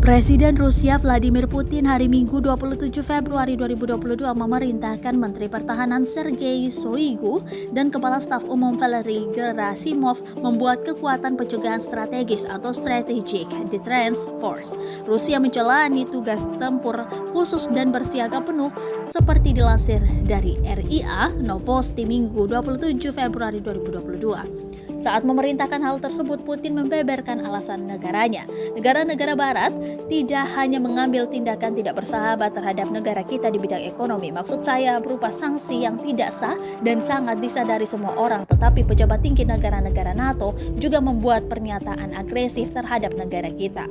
Presiden Rusia Vladimir Putin hari Minggu 27 Februari 2022 memerintahkan Menteri Pertahanan Sergei Shoigu dan Kepala Staf Umum Valery Gerasimov membuat kekuatan pencegahan strategis atau Strategic Deterrence Force. Rusia menjalani tugas tempur khusus dan bersiaga penuh seperti dilansir dari RIA Novosti Minggu 27 Februari 2022. Saat memerintahkan hal tersebut, Putin membeberkan alasan negaranya. Negara-negara barat tidak hanya mengambil tindakan tidak bersahabat terhadap negara kita di bidang ekonomi. Maksud saya berupa sanksi yang tidak sah dan sangat disadari semua orang. Tetapi pejabat tinggi negara-negara NATO juga membuat pernyataan agresif terhadap negara kita.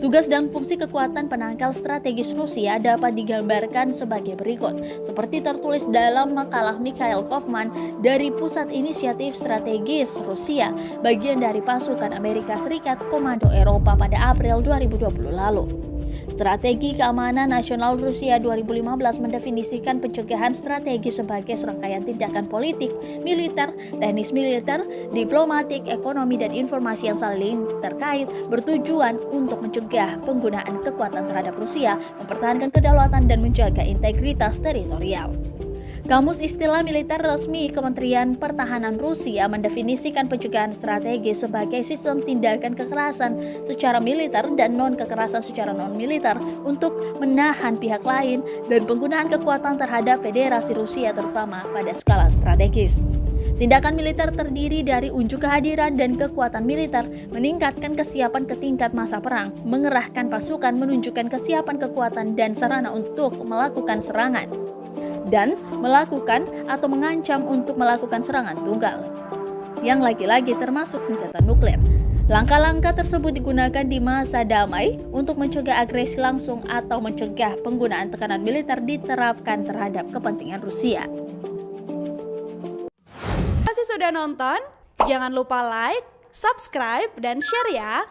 Tugas dan fungsi kekuatan penangkal strategis Rusia dapat digambarkan sebagai berikut. Seperti tertulis dalam makalah Mikhail Kofman dari Pusat Inisiatif Strategis Rusia, bagian dari pasukan Amerika Serikat Komando Eropa pada April 2020 lalu. Strategi Keamanan Nasional Rusia 2015 mendefinisikan pencegahan strategi sebagai serangkaian tindakan politik, militer, teknis militer, diplomatik, ekonomi, dan informasi yang saling terkait bertujuan untuk mencegah penggunaan kekuatan terhadap Rusia, mempertahankan kedaulatan, dan menjaga integritas teritorial. Kamus Istilah Militer Resmi Kementerian Pertahanan Rusia mendefinisikan pencegahan strategis sebagai sistem tindakan kekerasan secara militer dan non-kekerasan secara non-militer untuk menahan pihak lain dan penggunaan kekuatan terhadap Federasi Rusia terutama pada skala strategis. Tindakan militer terdiri dari unjuk kehadiran dan kekuatan militer, meningkatkan kesiapan ke tingkat masa perang, mengerahkan pasukan, menunjukkan kesiapan kekuatan dan sarana untuk melakukan serangan, dan melakukan atau mengancam untuk melakukan serangan tunggal, yang lagi-lagi termasuk senjata nuklir. Langkah-langkah tersebut digunakan di masa damai untuk mencegah agresi langsung atau mencegah penggunaan tekanan militer diterapkan terhadap kepentingan Rusia. Masih sudah nonton? Jangan lupa like, subscribe, dan share ya!